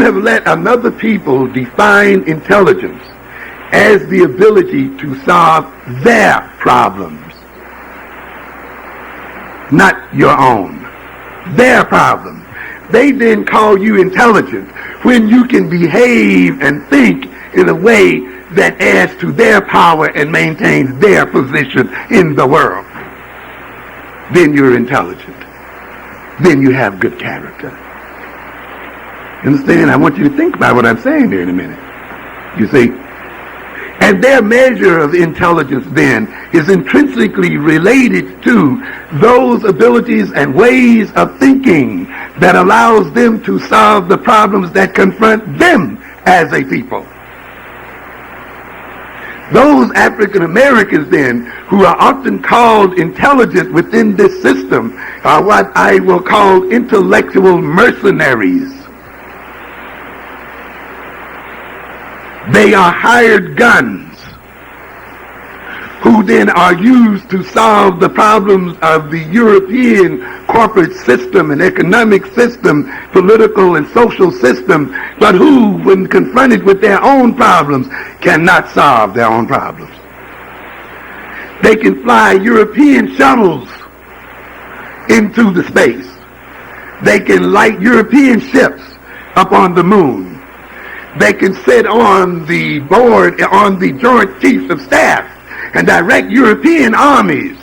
have let another people define intelligence as the ability to solve their problems, not your own. Their problems. They then call you intelligent when you can behave and think in a way that adds to their power and maintains their position in the world. Then you're intelligent. Then you have good character. Understand? I want you to think about what I'm saying there in a minute. You see? And their measure of intelligence then is intrinsically related to those abilities and ways of thinking that allows them to solve the problems that confront them as a people. Those African Americans then, who are often called intelligent within this system, are what I will call intellectual mercenaries. They are hired guns who then are used to solve the problems of the European corporate system and economic system, political and social system, but who, when confronted with their own problems, cannot solve their own problems. They can fly European shuttles into the space. They can light European ships up on the moon. They can sit on the board, on the Joint Chiefs of Staff, and direct European armies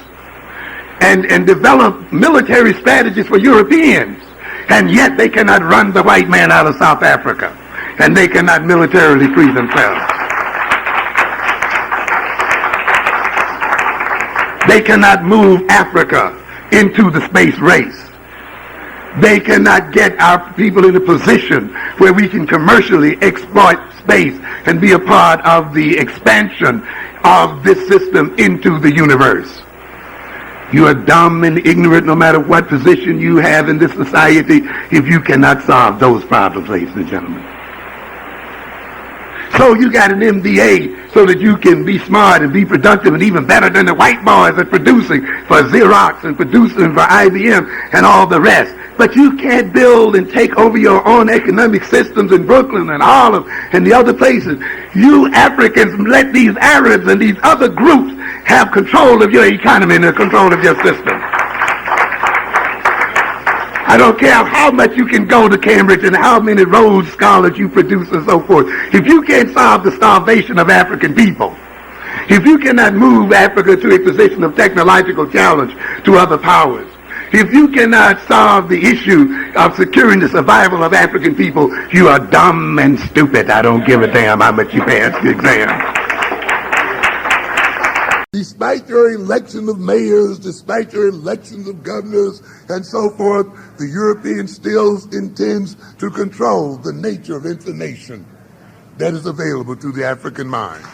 and develop military strategies for Europeans. And yet they cannot run the white man out of South Africa. And they cannot militarily free themselves. They cannot move Africa into the space race. They cannot get our people in a position where we can commercially exploit space and be a part of the expansion of this system into the universe. You are dumb and ignorant no matter what position you have in this society if you cannot solve those problems, ladies and gentlemen. So you got an MBA so that you can be smart and be productive and even better than the white boys at producing for Xerox and producing for IBM and all the rest. But you can't build and take over your own economic systems in Brooklyn and Harlem and the other places. You Africans let these Arabs and these other groups have control of your economy and control of your system. I don't care how much you can go to Cambridge and how many Rhodes Scholars you produce and so forth. If you can't solve the starvation of African people, if you cannot move Africa to a position of technological challenge to other powers, if you cannot solve the issue of securing the survival of African people, you are dumb and stupid. I don't give a damn how much you pass the exam. Despite your election of mayors, despite your elections of governors, and so forth, the European still intends to control the nature of information that is available to the African mind.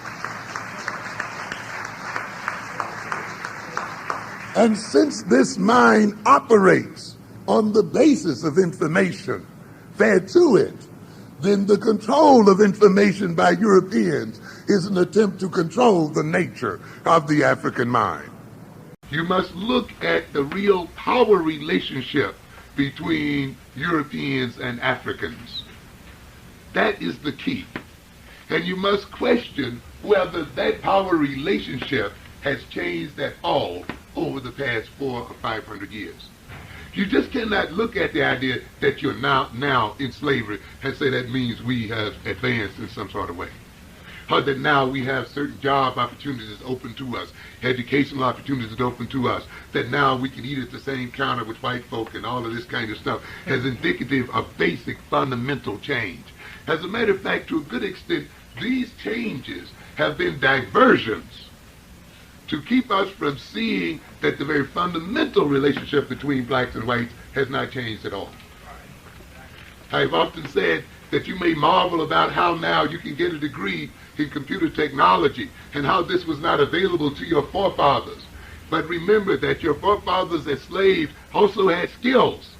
And since this mind operates on the basis of information fed to it, then the control of information by Europeans is an attempt to control the nature of the African mind. You must look at the real power relationship between Europeans and Africans. That is the key. And you must question whether that power relationship has changed at all over the past 400 or 500 years. You just cannot look at the idea that you're now in slavery and say that means we have advanced in some sort of way. Or that now we have certain job opportunities open to us, educational opportunities open to us, that now we can eat at the same counter with white folk and all of this kind of stuff as indicative of basic fundamental change. As a matter of fact, to a good extent, these changes have been diversions to keep us from seeing that the very fundamental relationship between blacks and whites has not changed at all. I've often said that you may marvel about how now you can get a degree in computer technology and how this was not available to your forefathers. But remember that your forefathers as slaves also had skills.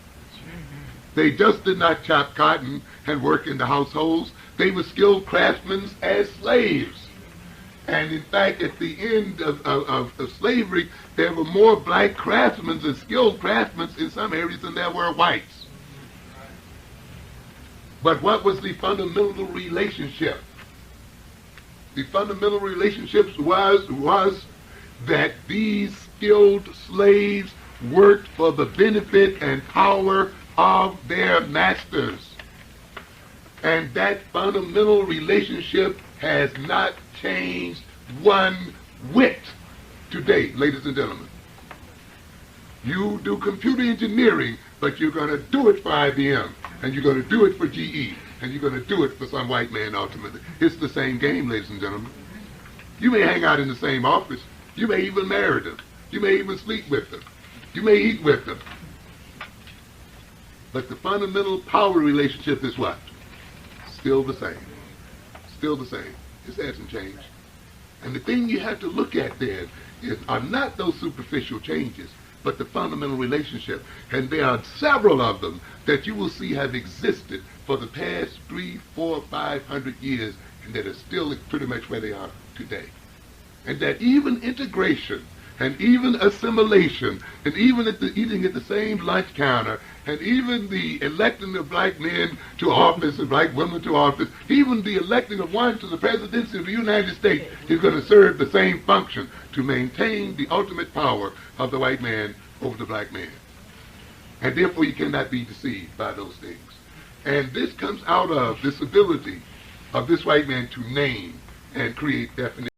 They just did not chop cotton and work in the households. They were skilled craftsmen as slaves. And in fact, at the end of slavery, there were more black craftsmen and skilled craftsmen in some areas than there were whites. But what was the fundamental relationship? The fundamental relationship was that these skilled slaves worked for the benefit and power of their masters. And that fundamental relationship has not changed one whit today, ladies and gentlemen. You do computer engineering, but you're going to do it for IBM, and you're going to do it for GE, and you're going to do it for some white man ultimately. It's the same game, ladies and gentlemen. You may hang out in the same office. You may even marry them. You may even sleep with them. You may eat with them. But the fundamental power relationship is what? Still the same. Still the same. It hasn't changed. And the thing you have to look at then are not those superficial changes, but the fundamental relationship. And there are several of them that you will see have existed for the past 300, 400, 500 years, and that are still pretty much where they are today. And that even integration, and even assimilation, and even eating at the same lunch counter, and even the electing of black men to office and black women to office, even the electing of one to the presidency of the United States is going to serve the same function, to maintain the ultimate power of the white man over the black man. And therefore you cannot be deceived by those things. And this comes out of this ability of this white man to name and create definitions.